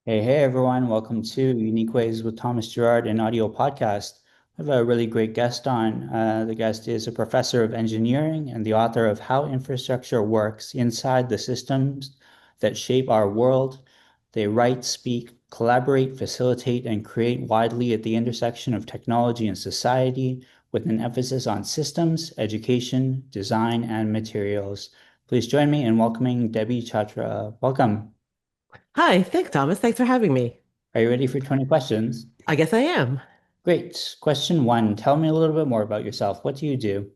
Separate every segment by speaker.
Speaker 1: Hey, everyone. Welcome to Unique Ways with Thomas Gerard, an audio podcast. I have a really great guest on. The guest is a professor of engineering and the author of How Infrastructure Works Inside the Systems That Shape Our World. They write, speak, collaborate, facilitate, and create widely at the intersection of technology and society, with an emphasis on systems, education, design, and materials. Please join me in welcoming Debbie Chachra. Welcome.
Speaker 2: Hi, thanks, Thomas. Thanks for having me.
Speaker 1: Are you ready for 20 questions?
Speaker 2: I guess I am.
Speaker 1: Great. Question one. Tell me a little bit more about yourself. What do you do?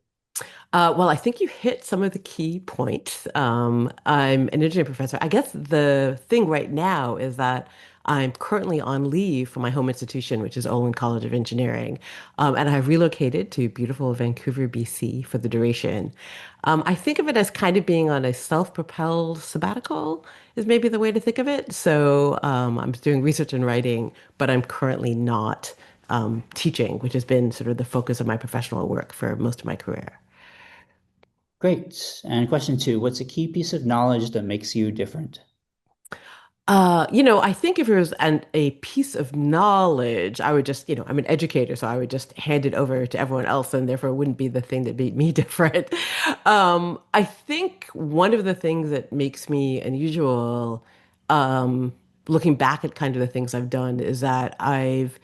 Speaker 2: Well, I think you hit some of the key points. I'm an engineering professor. I guess the thing right now is that I'm currently on leave from my home institution, which is Olin College of Engineering. And I've relocated to beautiful Vancouver, BC for the duration. I think of it as kind of being on a self-propelled sabbatical, is maybe the way to think of it. So I'm doing research and writing, but I'm currently not teaching, which has been sort of the focus of my professional work for most of my career.
Speaker 1: Great. And question two. What's a key piece of knowledge that makes you different?
Speaker 2: I think if it was a piece of knowledge, I would just, I'm an educator, so I would just hand it over to everyone else, and therefore it wouldn't be the thing that made me different. I think one of the things that makes me unusual, um, looking back at kind of the things I've done, is that I've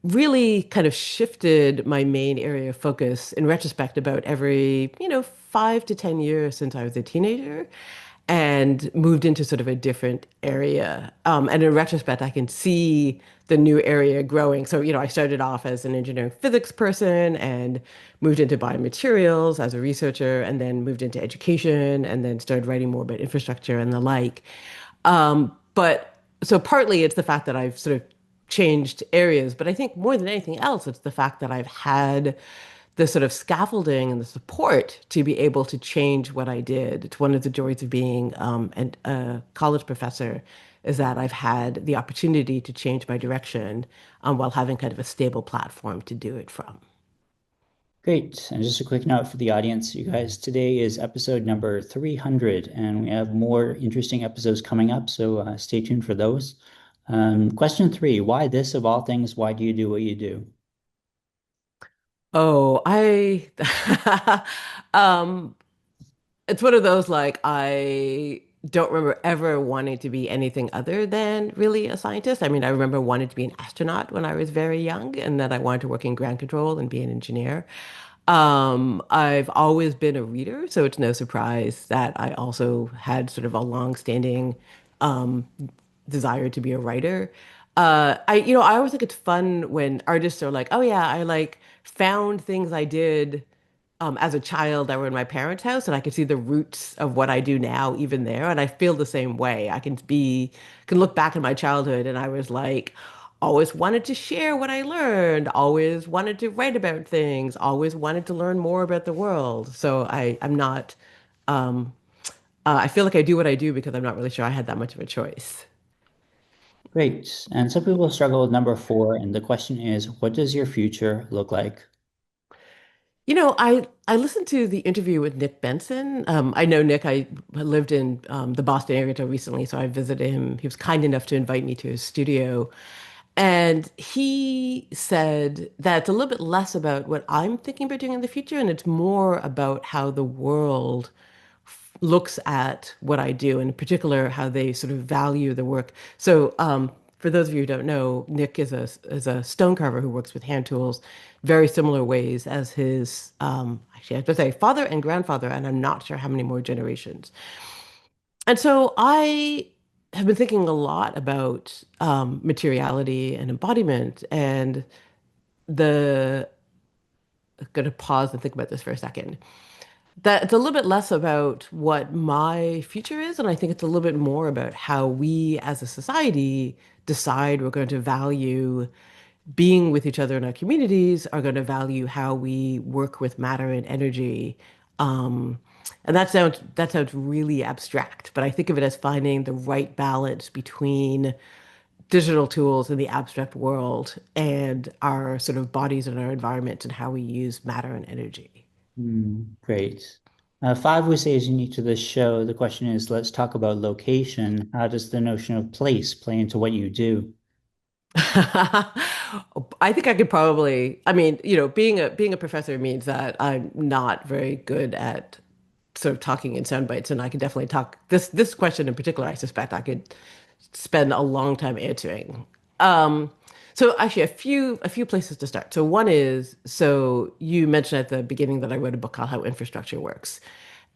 Speaker 2: really kind of shifted my main area of focus in retrospect about every, 5 to 10 years since I was a teenager and moved into sort of a different area. And in retrospect, I can see the new area growing. So, I started off as an engineering physics person and moved into biomaterials as a researcher, and then moved into education, and then started writing more about infrastructure and the like. But so partly it's the fact that I've sort of changed areas, but I think more than anything else, it's the fact that I've had the sort of scaffolding and the support to be able to change what I did. It's one of the joys of being a college professor is that I've had the opportunity to change my direction while having kind of a stable platform to do it from.
Speaker 1: Great. And just a quick note for the audience, you guys, today is episode number 300, and we have more interesting episodes coming up, so stay tuned for those. Question three. Why this of all things? Why do you do what you do?
Speaker 2: Oh, um, it's one of those like I don't remember ever wanting to be anything other than really a scientist. I mean, I remember wanting to be an astronaut when I was very young, and then I wanted to work in ground control and be an engineer. I've always been a reader, so it's no surprise that I also had sort of a long-standing um, desire to be a writer. I always think it's fun when artists are like, "Oh yeah, I like found things I did." As a child that were in my parents' house, and I can see the roots of what I do now, even there. And I feel the same way. Can look back in my childhood, and I was like, always wanted to share what I learned, always wanted to write about things, always wanted to learn more about the world. So I'm not, um, I feel like I do what I do because I'm not really sure I had that much of a choice.
Speaker 1: Great. And some people struggle with number four, and the question is, what does your future look like?
Speaker 2: I listened to the interview with Nick Benson. I know Nick. I lived in the Boston area until recently, so I visited him. He was kind enough to invite me to his studio, and he said that it's a little bit less about what I'm thinking about doing in the future, and it's more about how the world looks at what I do, and in particular, how they sort of value the work. So, for those of you who don't know, Nick is a stone carver who works with hand tools, very similar ways as his actually I have to say father and grandfather, and I'm not sure how many more generations. And so I have been thinking a lot about materiality and embodiment, and the I'm going to pause and think about this for a second. That it's a little bit less about what my future is, and I think it's a little bit more about how we as a society decide we're going to value being with each other in our communities, are going to value how we work with matter and energy. Um, and that sounds really abstract, but I think of it as finding the right balance between digital tools in the abstract world and our sort of bodies and our environment and how we use matter and energy.
Speaker 1: Great. Five we say is unique to this show. The question is, let's talk about location. How does the notion of place play into what you do?
Speaker 2: I think I could probably, I mean, being a professor means that I'm not very good at sort of talking in sound bites, and I can definitely talk this question in particular, I suspect I could spend a long time answering. Um, so actually a few places to start. So one is, so you mentioned at the beginning that I wrote a book called How Infrastructure Works.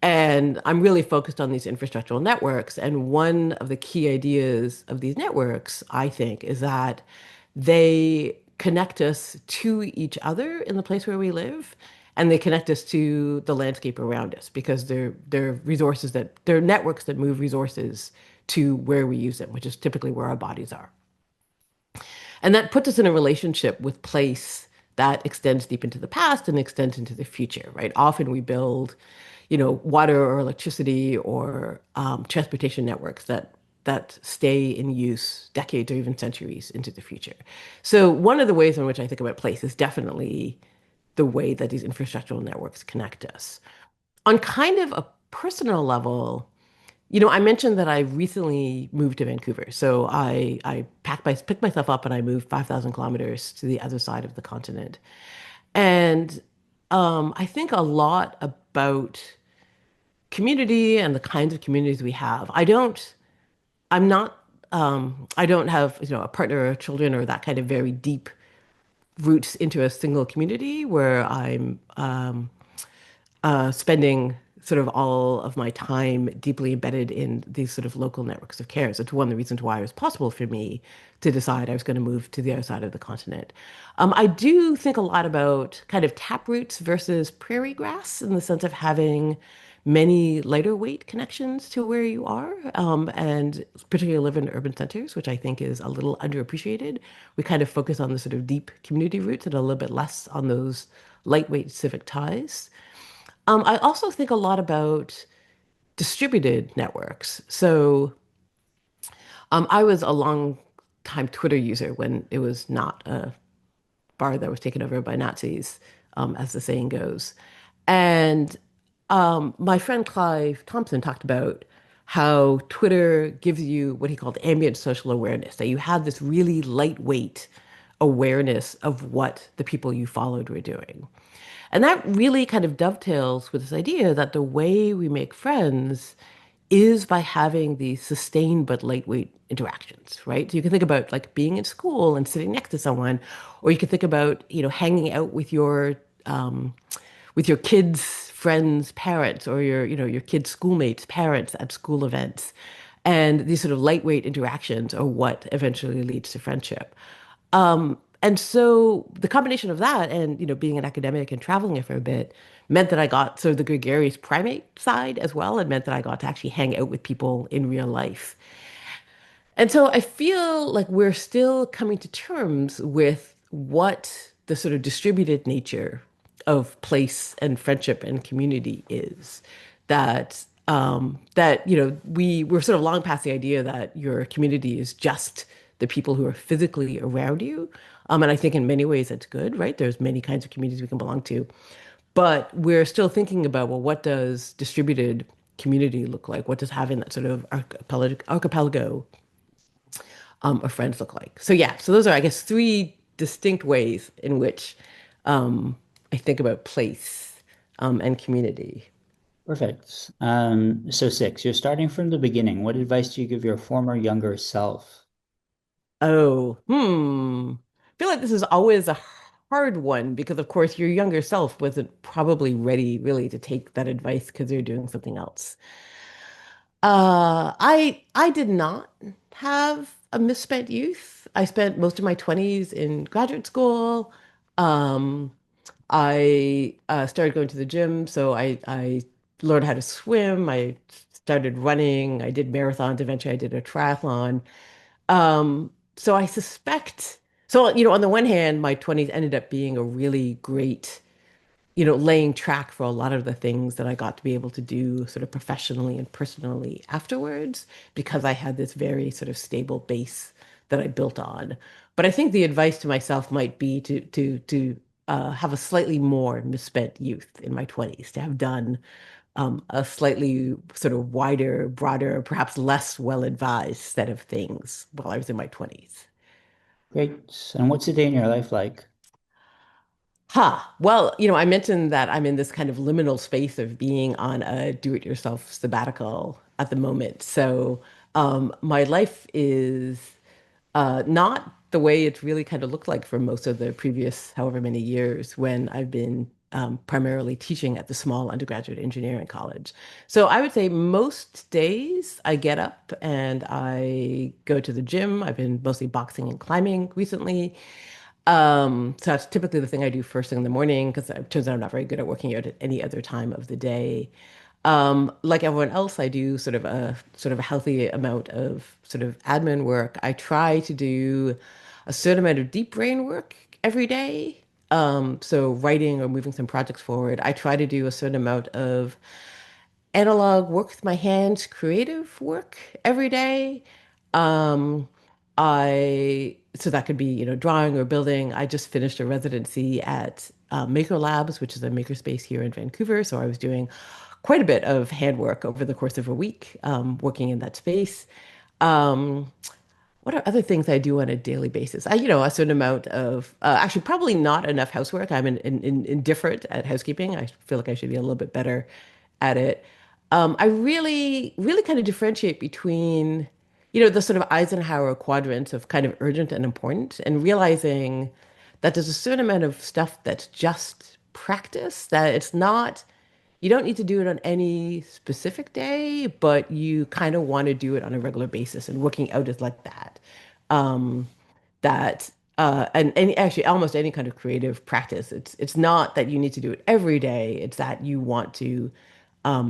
Speaker 2: And I'm really focused on these infrastructural networks. And one of the key ideas of these networks, I think, is that they connect us to each other in the place where we live, and they connect us to the landscape around us because they're networks that move resources to where we use them, which is typically where our bodies are. And that puts us in a relationship with place that extends deep into the past and extends into the future, right? Often we build, water or electricity or transportation networks that stay in use decades or even centuries into the future. So one of the ways in which I think about place is definitely the way that these infrastructural networks connect us. On kind of a personal level, I mentioned that I recently moved to Vancouver. So I picked myself up and I moved 5,000 kilometers to the other side of the continent. And I think a lot about community and the kinds of communities we have. I'm not, I don't have, a partner or children or that kind of very deep roots into a single community where I'm spending sort of all of my time deeply embedded in these sort of local networks of care. So it's one of the reasons why it was possible for me to decide I was going to move to the other side of the continent. I do think a lot about kind of tap roots versus prairie grass in the sense of having many lighter weight connections to where you are, and particularly live in urban centers, which I think is a little underappreciated. We kind of focus on the sort of deep community roots and a little bit less on those lightweight civic ties. I also think a lot about distributed networks. So I was a long time Twitter user when it was not a bar that was taken over by Nazis, as the saying goes. And my friend Clive Thompson talked about how Twitter gives you what he called ambient social awareness, that you have this really lightweight awareness of what the people you followed were doing. And that really kind of dovetails with this idea that the way we make friends is by having these sustained but lightweight interactions, right? So you can think about like being in school and sitting next to someone, or you can think about, hanging out with your kids' friends' parents or your kids' schoolmates' parents at school events. And these sort of lightweight interactions are what eventually leads to friendship. And so the combination of that and, being an academic and traveling it for a bit meant that I got sort of the gregarious primate side as well, and meant that I got to actually hang out with people in real life. And so I feel like we're still coming to terms with what the sort of distributed nature of place and friendship and community is. We're sort of long past the idea that your community is just the people who are physically around you. And I think in many ways that's good, right? There's many kinds of communities we can belong to. But we're still thinking about, well, what does distributed community look like? What does having that sort of archipelago of friends look like? So yeah, so those are, I guess, three distinct ways in which I think about place and community.
Speaker 1: Perfect. So six, you're starting from the beginning. What advice do you give your former younger self?
Speaker 2: I feel like this is always a hard one because, of course, your younger self wasn't probably ready really to take that advice because you're doing something else. I did not have a misspent youth. I spent most of my 20s in graduate school. Um, I started going to the gym, so I learned how to swim. I started running. I did marathons. Eventually, I did a triathlon. So I suspect, so, on the one hand, my 20s ended up being a really great, laying track for a lot of the things that I got to be able to do sort of professionally and personally afterwards, because I had this very sort of stable base that I built on. But I think the advice to myself might be to have a slightly more misspent youth in my 20s, to have done a slightly sort of wider, broader, perhaps less well-advised set of things while I was in my 20s.
Speaker 1: Great. And what's a day in your life like?
Speaker 2: Well, I mentioned that I'm in this kind of liminal space of being on a do-it-yourself sabbatical at the moment. So, my life is not the way it's really kind of looked like for most of the previous however many years when I've been primarily teaching at the small undergraduate engineering college. So I would say most days I get up and I go to the gym. I've been mostly boxing and climbing recently. So that's typically the thing I do first thing in the morning because it turns out I'm not very good at working out at any other time of the day. Like everyone else, I do sort of a healthy amount of sort of admin work. I try to do a certain amount of deep brain work every day. So writing or moving some projects forward. I try to do a certain amount of analog work with my hands, creative work every day. Um, I so that could be, drawing or building. I just finished a residency at Maker Labs, which is a makerspace here in Vancouver. So I was doing quite a bit of handwork over the course of a week, working in that space. Um, what are other things I do on a daily basis? A certain amount of, actually, probably not enough housework. I'm indifferent at housekeeping. I feel like I should be a little bit better at it. I really, really kind of differentiate between, the sort of Eisenhower quadrant of kind of urgent and important, and realizing that there's a certain amount of stuff that's just practice, that it's not, you don't need to do it on any specific day, but you kind of want to do it on a regular basis, and working out is like that. Um, that and any actually almost any kind of creative practice. It's not that you need to do it every day. It's that you want to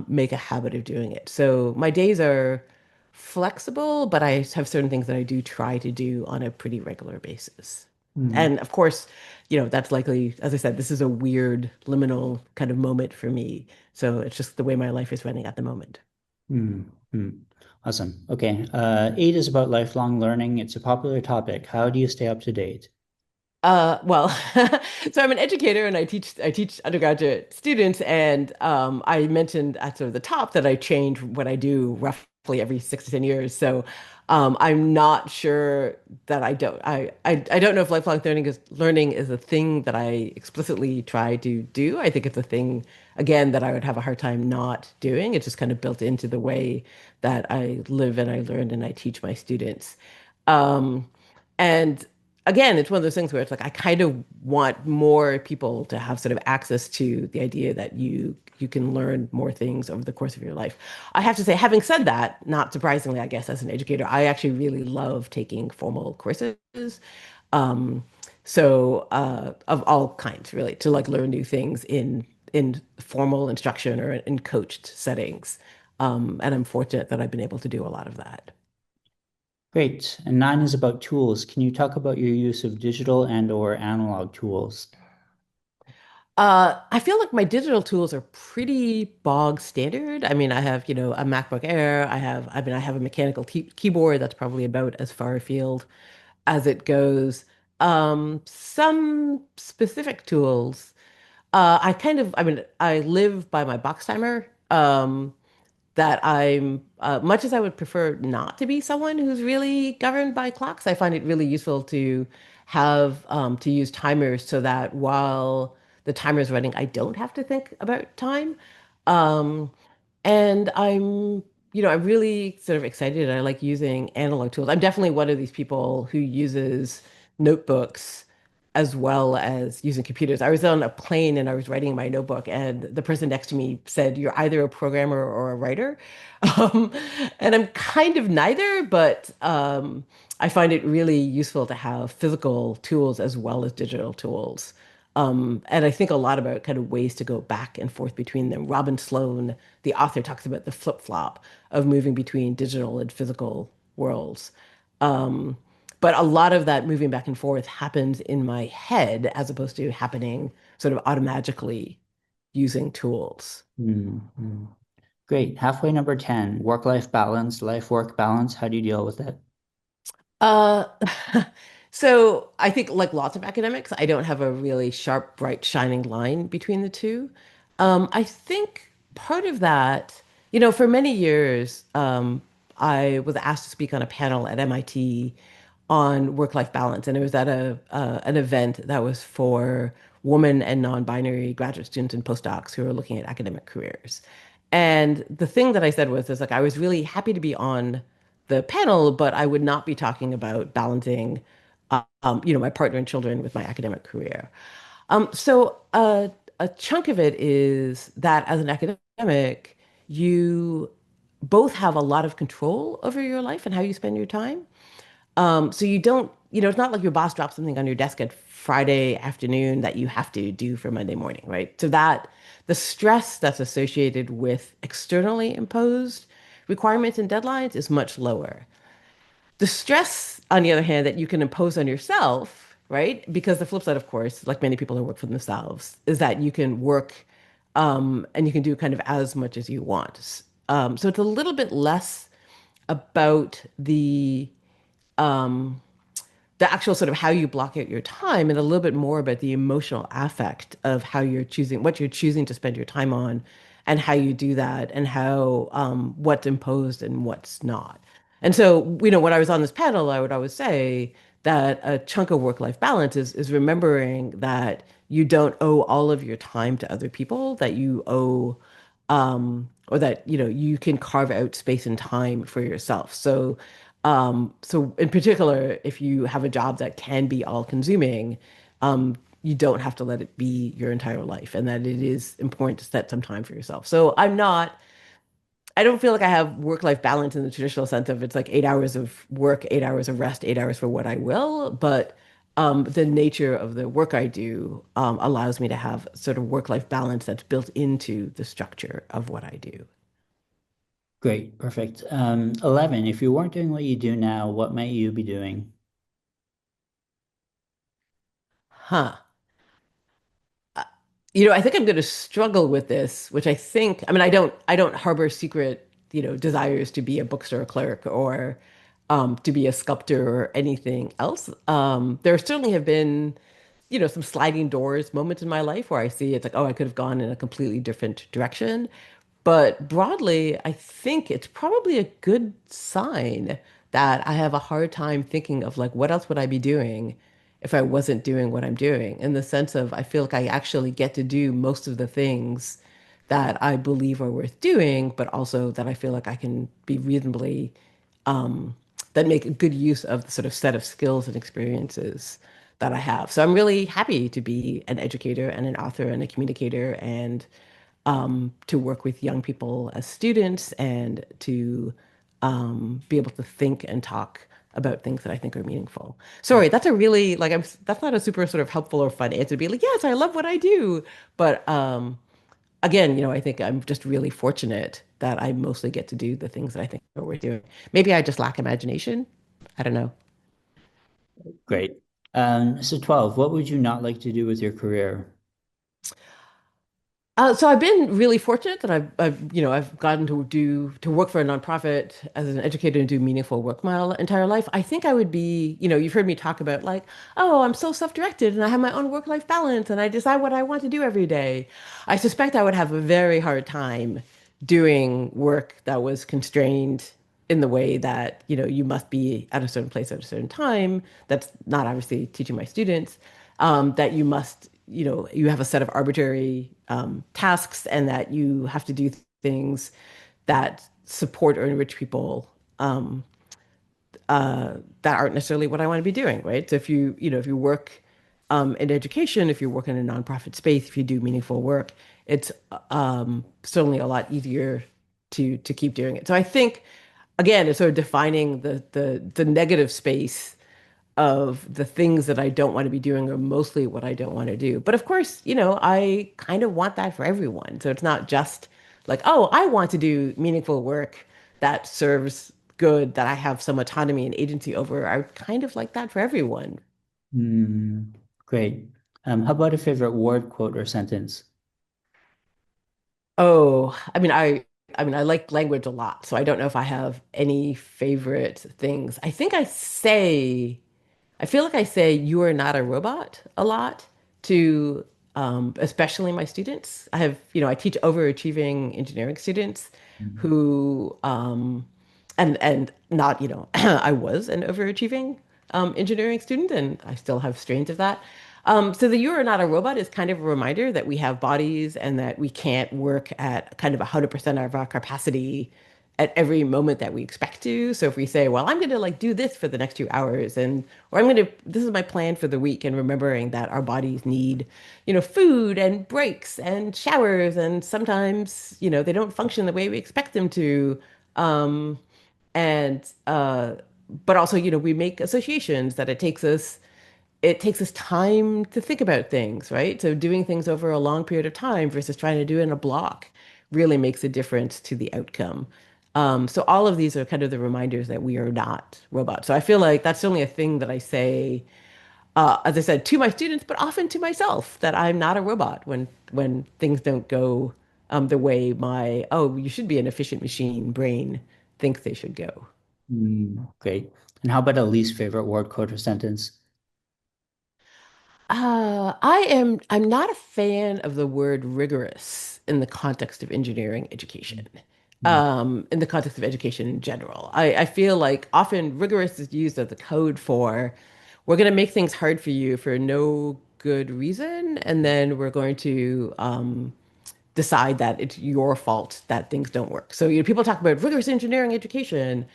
Speaker 2: make a habit of doing it. So my days are flexible, but I have certain things that I do try to do on a pretty regular basis.
Speaker 1: Mm,
Speaker 2: And of course, that's likely, as I said, this is a weird liminal kind of moment for me. So it's just the way my life is running at the moment.
Speaker 1: mm, mm. Awesome. Okay. Eight is about lifelong learning. It's a popular topic. How do you stay up to date?
Speaker 2: Well, so I'm an educator and I teach undergraduate students, and I mentioned at sort of the top that I change what I do roughly every 6 to 10 years. So I'm not sure that I don't know if lifelong learning is a thing that I explicitly try to do. I think it's a thing again that I would have a hard time not doing. It's just kind of built into the way that I live and I learn and I teach my students. Um, and again, it's one of those things where it's like I kind of want more people to have sort of access to the idea that you can learn more things over the course of your life. I have to say, having said that, not surprisingly, I guess as an educator, I actually really love taking formal courses. Um, of all kinds, really, to like learn new things in formal instruction or in coached settings. And I'm fortunate that I've been able to do a lot of that.
Speaker 1: Great. And nine is about tools. Can you talk about your use of digital and or analog tools?
Speaker 2: I feel like my digital tools are pretty bog standard. I mean, I have, a MacBook Air. I have a mechanical keyboard that's probably about as far afield as it goes. Some specific tools. I mean, I live by my box timer. That I'm, much as I would prefer not to be someone who's really governed by clocks, I find it really useful to have to use timers so that while the timer is running, I don't have to think about time. Um, and I'm really sort of excited. I like using analog tools. I'm definitely one of these people who uses notebooks as well as using computers. I was on a plane and I was writing in my notebook, and the person next to me said, "You're either a programmer or a writer." Um, and I'm kind of neither, but I find it really useful to have physical tools as well as digital tools. And I think a lot about kind of ways to go back and forth between them. Robin Sloan, the author, talks about the flip-flop of moving between digital and physical worlds. Um, but a lot of that moving back and forth happens in my head as opposed to happening sort of automatically using tools.
Speaker 1: Mm, mm. Great. Halfway number 10, work-life balance, life-work balance. How do you deal with it?
Speaker 2: Uh, so I think like lots of academics, I don't have a really sharp, bright, shining line between the two. I think part of that, for many years, I was asked to speak on a panel at MIT on work-life balance, and it was at an event that was for women and non-binary graduate students and postdocs who are looking at academic careers. And the thing that I said was, like, I was really happy to be on the panel, but I would not be talking about balancing, my partner and children with my academic career. So a chunk of it is that as an academic, you both have a lot of control over your life and how you spend your time. So you don't, it's not like your boss drops something on your desk at Friday afternoon that you have to do for Monday morning, right? So that the stress that's associated with externally imposed requirements and deadlines is much lower. The stress, on the other hand, that you can impose on yourself, right? Because the flip side, of course, like many people who work for themselves, is that you can work and you can do kind of as much as you want. So it's a little bit less about um, the actual sort of how you block out your time and a little bit more about the emotional affect of how you're choosing what you're choosing to spend your time on and how you do that and how what's imposed and what's not. And so, when I was on this panel, I would always say that a chunk of work-life balance is remembering that you don't owe all of your time to other people, that you owe or that you can carve out space and time for yourself. So in particular, if you have a job that can be all-consuming, you don't have to let it be your entire life, and that it is important to set some time for yourself. So I don't feel like I have work-life balance in the traditional sense of it's like 8 hours of work, 8 hours of rest, 8 hours for what I will, but the nature of the work I do allows me to have sort of work-life balance that's built into the structure of what I do.
Speaker 1: Great, perfect. 11, if you weren't doing what you do now, what might you be doing?
Speaker 2: Huh. I think I'm going to struggle with this, which I mean, I don't harbor secret, desires to be a bookstore clerk or to be a sculptor or anything else. There certainly have been, some sliding doors moments in my life where I see it's like, oh, I could have gone in a completely different direction. But broadly, I think it's probably a good sign that I have a hard time thinking of like, what else would I be doing if I wasn't doing what I'm doing? In the sense of, I feel like I actually get to do most of the things that I believe are worth doing, but also that I feel like I can be reasonably, that make a good use of the sort of set of skills and experiences that I have. So I'm really happy to be an educator and an author and a communicator and to work with young people as students and to be able to think and talk about things that I think are meaningful. Sorry, that's a really like that's not a super sort of helpful or fun answer to be like, yes, I love what I do. But again, I think I'm just really fortunate that I mostly get to do the things that I think are worth doing. Maybe I just lack imagination. I don't know.
Speaker 1: Great. So 12, what would you not like to do with your career?
Speaker 2: So I've been really fortunate that I've gotten to work for a nonprofit as an educator and do meaningful work my entire life. I think I would be, you've heard me talk about like, oh, I'm so self-directed and I have my own work-life balance and I decide what I want to do every day. I suspect I would have a very hard time doing work that was constrained in the way that, you must be at a certain place at a certain time. That's not obviously teaching my students that you must, you have a set of arbitrary tasks and that you have to do things that support or enrich people that aren't necessarily what I want to be doing, right? So if you work in education, if you work in a nonprofit space, if you do meaningful work, it's certainly a lot easier to keep doing it. So I think, again, it's sort of defining the negative space of the things that I don't want to be doing are mostly what I don't want to do. But of course, I kind of want that for everyone. So it's not just like, oh, I want to do meaningful work that serves good, that I have some autonomy and agency over. I kind of like that for everyone.
Speaker 1: Hmm, great. How about a favorite word, quote, or sentence?
Speaker 2: Oh, I mean, I like language a lot, so I don't know if I have any favorite things. I feel like I say you are not a robot a lot to especially my students. I teach overachieving engineering students
Speaker 1: Mhm.
Speaker 2: who, and not, I was an overachieving engineering student, and I still have strains of that. So the "you are not a robot" is kind of a reminder that we have bodies and that we can't work at kind of 100% of our capacity at every moment that we expect to. So if we say, well, I'm going to like do this for the next 2 hours or this is my plan for the week, and remembering that our bodies need, food and breaks and showers, and sometimes, they don't function the way we expect them to. Um, and but also, we make associations that it takes us time to think about things, right? So doing things over a long period of time versus trying to do it in a block really makes a difference to the outcome. So all of these are kind of the reminders that we are not robots. So I feel like that's only a thing that I say, as I said, to my students, but often to myself, that I'm not a robot when things don't go the way my "oh, you should be an efficient machine" brain thinks they should go.
Speaker 1: Great. And how about a least favorite word, quote, or sentence?
Speaker 2: I'm not a fan of the word rigorous in the context of engineering education,
Speaker 1: Mm.
Speaker 2: in the context of education in general. I feel like often rigorous is used as a code for we're going to make things hard for you for no good reason, and then we're going to decide that it's your fault that things don't work. So, people talk about rigorous engineering education,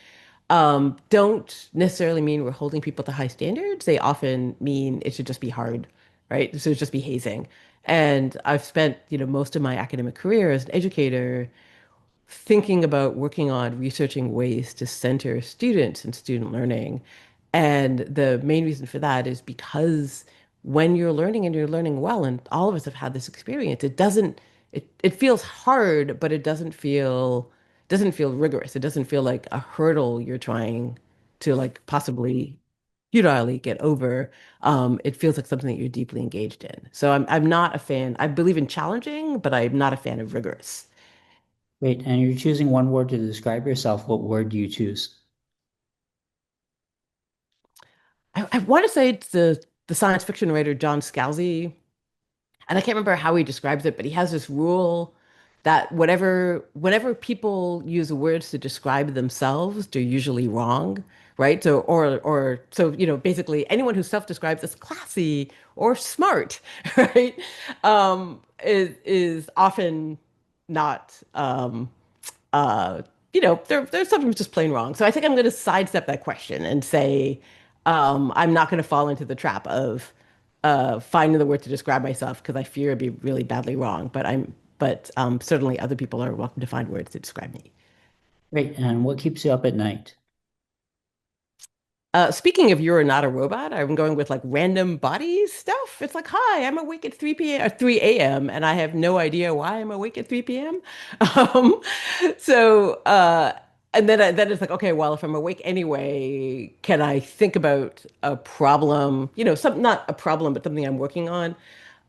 Speaker 2: don't necessarily mean we're holding people to high standards. They often mean it should just be hard, right? So it's just be hazing. And I've spent, most of my academic career as an educator thinking about working on researching ways to center students and student learning. And the main reason for that is because when you're learning and you're learning well, and all of us have had this experience, it feels hard, but it doesn't feel rigorous. It doesn't feel like a hurdle you're trying to like possibly futilely get over. It feels like something that you're deeply engaged in. So I'm not a fan. I believe in challenging, but I'm not a fan of rigorous.
Speaker 1: Great. And you're choosing one word to describe yourself. What word do you choose?
Speaker 2: I want to say it's the science fiction writer John Scalzi, and I can't remember how he describes it, but he has this rule that whenever people use words to describe themselves, they're usually wrong, right? So basically anyone who self-describes as classy or smart, right, is often not uh, they're sometimes just plain wrong. So I think I'm going to sidestep that question and say I'm not going to fall into the trap of finding the word to describe myself because I fear it'd be really badly wrong. But certainly other people are welcome to find words to describe me.
Speaker 1: Great. And what keeps you up at night?
Speaker 2: Speaking of "you're not a robot," I'm going with like random body stuff. It's like, hi, I'm awake at 3 p.m. or 3 a.m. and I have no idea why I'm awake at 3 p.m. Um, so, and then it's like, okay, well, if I'm awake anyway, can I think about a problem? Not a problem, but something I'm working on.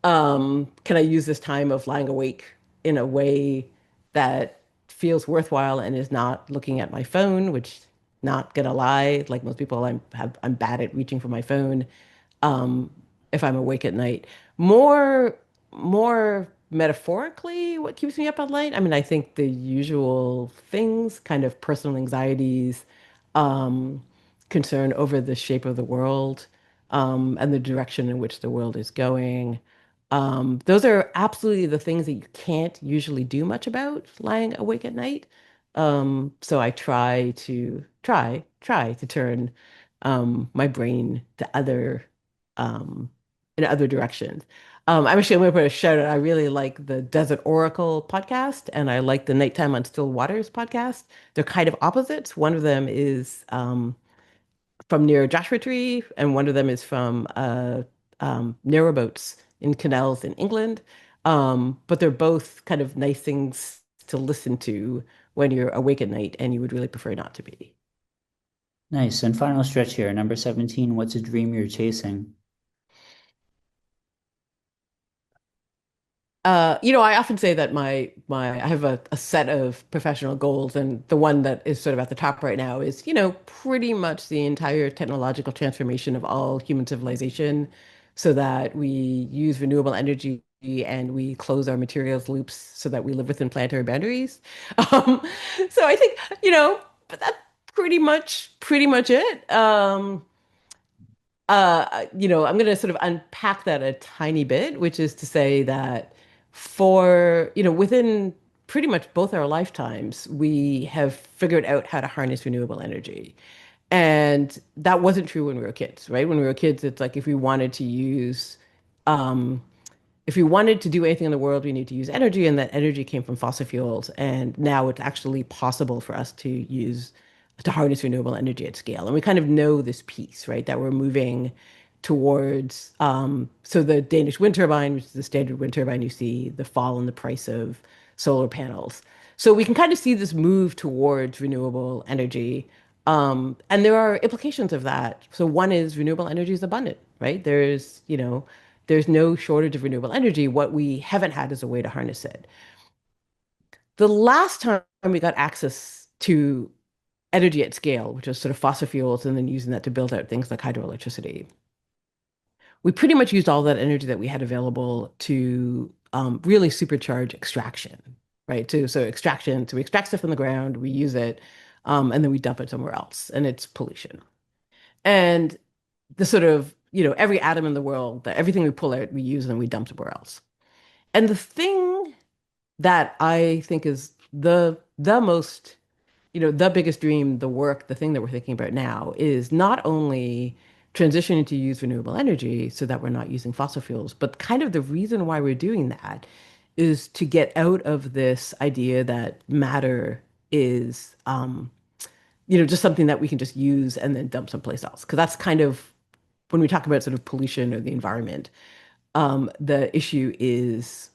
Speaker 2: Can I use this time of lying awake in a way that feels worthwhile and is not looking at my phone, which, not gonna lie, like most people, I'm bad at reaching for my phone um, if I'm awake at night. More more metaphorically, what keeps me up at night? I mean, I think the usual things, kind of personal anxieties, um, concern over the shape of the world, and the direction in which the world is going. Those are absolutely the things that you can't usually do much about lying awake at night. So I try to turn my brain to um, in other directions. I'm going to put a shout out. I really like the Desert Oracle podcast, and I like the Nighttime on Still Waters podcast. They're kind of opposites. One of them is from near Joshua Tree, and one of them is from narrowboats in canals in England. But they're both kind of nice things to listen to when you're awake at night and you would really prefer not to be.
Speaker 1: Nice. And final stretch here. Number 17. What's a dream you're chasing?
Speaker 2: I often say that I have a set of professional goals, and the one that is sort of at the top right now is, pretty much the entire technological transformation of all human civilization so that we use renewable energy and we close our materials loops so that we live within planetary boundaries. Um, so I think, but that's pretty much it. I'm going to sort of unpack that a tiny bit, which is to say that within pretty much both our lifetimes, we have figured out how to harness renewable energy. And that wasn't true when we were kids, right? When we were kids, it's like um, if we wanted to do anything in the world, we need to use energy, and that energy came from fossil fuels. And now it's actually possible for us to harness renewable energy at scale. And we kind of know this piece, right? That we're moving towards. So the Danish wind turbine, which is the standard wind turbine you see, the fall in the price of solar panels. So we can kind of see this move towards renewable energy. And there are implications of that. So one is renewable energy is abundant, right? There's no shortage of renewable energy. What we haven't had is a way to harness it. The last time we got access to energy at scale, which was sort of fossil fuels, and then using that to build out things like hydroelectricity, we pretty much used all that energy that we had available to really supercharge extraction, right? So extraction, so we extract stuff from the ground, we use it, and then we dump it somewhere else, and it's pollution. And the sort of, every atom in the world, everything we pull out, we use and then we dump somewhere else. And the thing that I think is the most, the biggest dream, the work, the thing that we're thinking about now is not only transitioning to use renewable energy so that we're not using fossil fuels, but kind of the reason why we're doing that is to get out of this idea that matter is just something that we can just use and then dump someplace else. Because that's kind of when we talk about sort of pollution or the environment, the issue is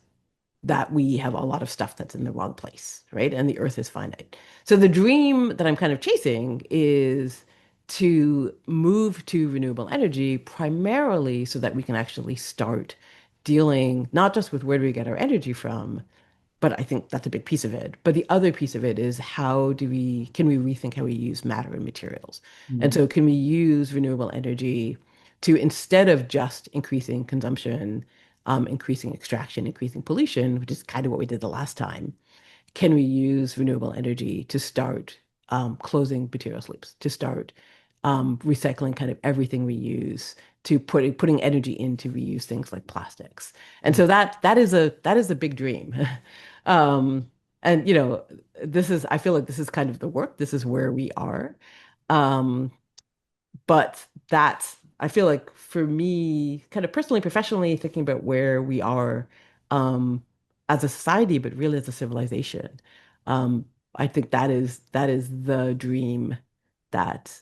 Speaker 2: that we have a lot of stuff that's in the wrong place, right? And the earth is finite. So the dream that I'm kind of chasing is to move to renewable energy primarily so that we can actually start dealing not just with where do we get our energy from, but I think that's a big piece of it. But the other piece of it is can we rethink how we use matter and materials? And
Speaker 1: Mm,
Speaker 2: so can we use renewable energy to, instead of just increasing consumption, increasing extraction, increasing pollution, which is kind of what we did the last time, can we use renewable energy to start closing materials loops, to start recycling kind of everything we use, to putting energy in to reuse things like plastics. And
Speaker 1: mm,
Speaker 2: so that is a big dream. Um, and I feel like this is kind of the work. This is where we are. Um, but I feel like for me, kind of personally, professionally, thinking about where we are um, as a society, but really as a civilization, um, I think that is the dream that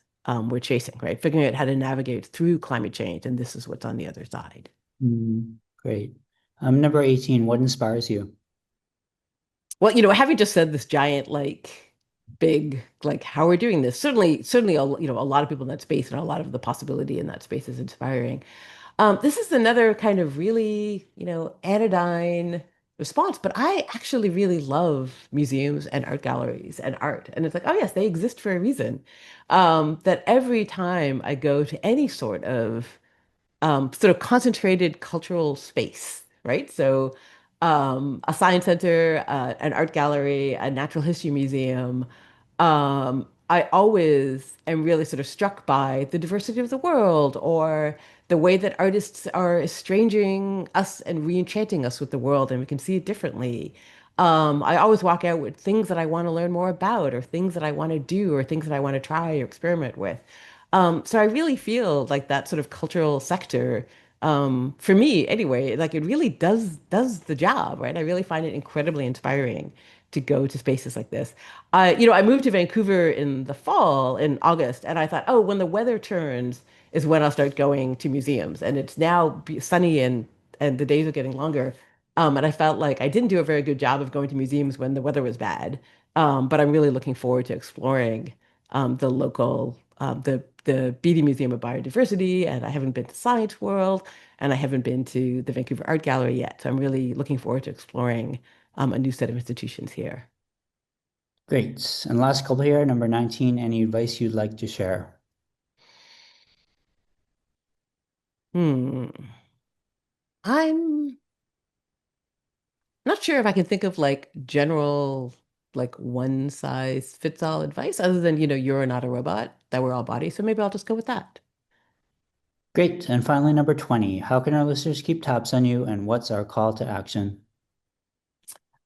Speaker 2: we're chasing, right? Figuring out how to navigate through climate change, and this is what's on the other side.
Speaker 1: great. Number 18, what inspires you?
Speaker 2: Well, having just said this giant, like, big, like, how we're doing this, certainly, a lot of people in that space and a lot of the possibility in that space is inspiring. This is another kind of really, anodyne response, but I actually really love museums and art galleries and art. And it's like, oh yes, they exist for a reason. That every time I go to any sort of concentrated cultural space, right? So, a science center, an art gallery, a natural history museum. I always am really sort of struck by the diversity of the world or the way that artists are estranging us and re-enchanting us with the world, and we can see it differently. I always walk out with things that I want to learn more about, or things that I want to do, or things that I want to try or experiment with. So I really feel like that sort of cultural sector, for me anyway, like it really does the job, right? I really find it incredibly inspiring to go to spaces like this. I moved to Vancouver in the fall, in August, and I thought, oh, when the weather turns is when I'll start going to museums. And it's now sunny and the days are getting longer. And I felt like I didn't do a very good job of going to museums when the weather was bad. But I'm really looking forward to exploring the local, the Beatty Museum of Biodiversity, and I haven't been to Science World, and I haven't been to the Vancouver Art Gallery yet. So I'm really looking forward to exploring a new set of institutions here.
Speaker 1: Great. And last couple here, number 19, any advice you'd like to share?
Speaker 2: Hmm. I'm Not sure if I can think of like general, like one size fits all advice other than, you're not a robot, that we're all bodies. So maybe I'll just go with that.
Speaker 1: Great. And finally, number 20, how can our listeners keep tabs on you and what's our call to action?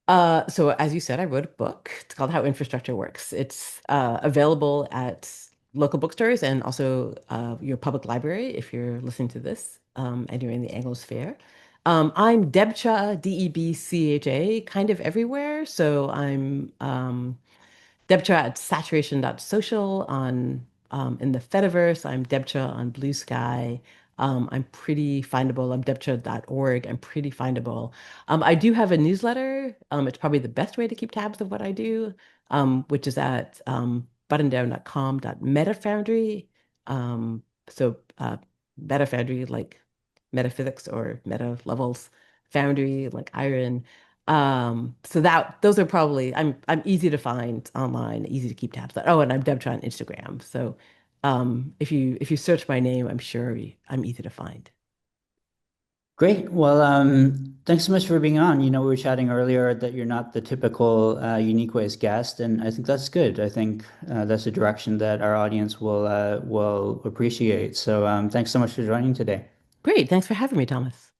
Speaker 2: So as you said, I wrote a book. It's called How Infrastructure Works. It's available at local bookstores and also your public library if you're listening to this and you're in the Anglosphere. I'm Debcha, Debcha, kind of everywhere. So I'm Debcha at saturation.social on in the Fediverse. I'm Debcha on Blue Sky. I'm pretty findable. I'm debcha.org. I'm pretty findable. I do have a newsletter. It's probably the best way to keep tabs of what I do, which is at buttondown.com.metafoundry. So metafoundry like metaphysics or meta levels, foundry like iron. So that those are probably I'm easy to find online, easy to keep tabs on. Oh, and I'm Debtra on Instagram. So if you search my name, I'm sure I'm easy to find.
Speaker 1: Great. Well, thanks so much for being on. We were chatting earlier that you're not the typical Unique Ways guest, and I think that's good. I think that's a direction that our audience will appreciate. So, thanks so much for joining today.
Speaker 2: Great. Thanks for having me, Thomas.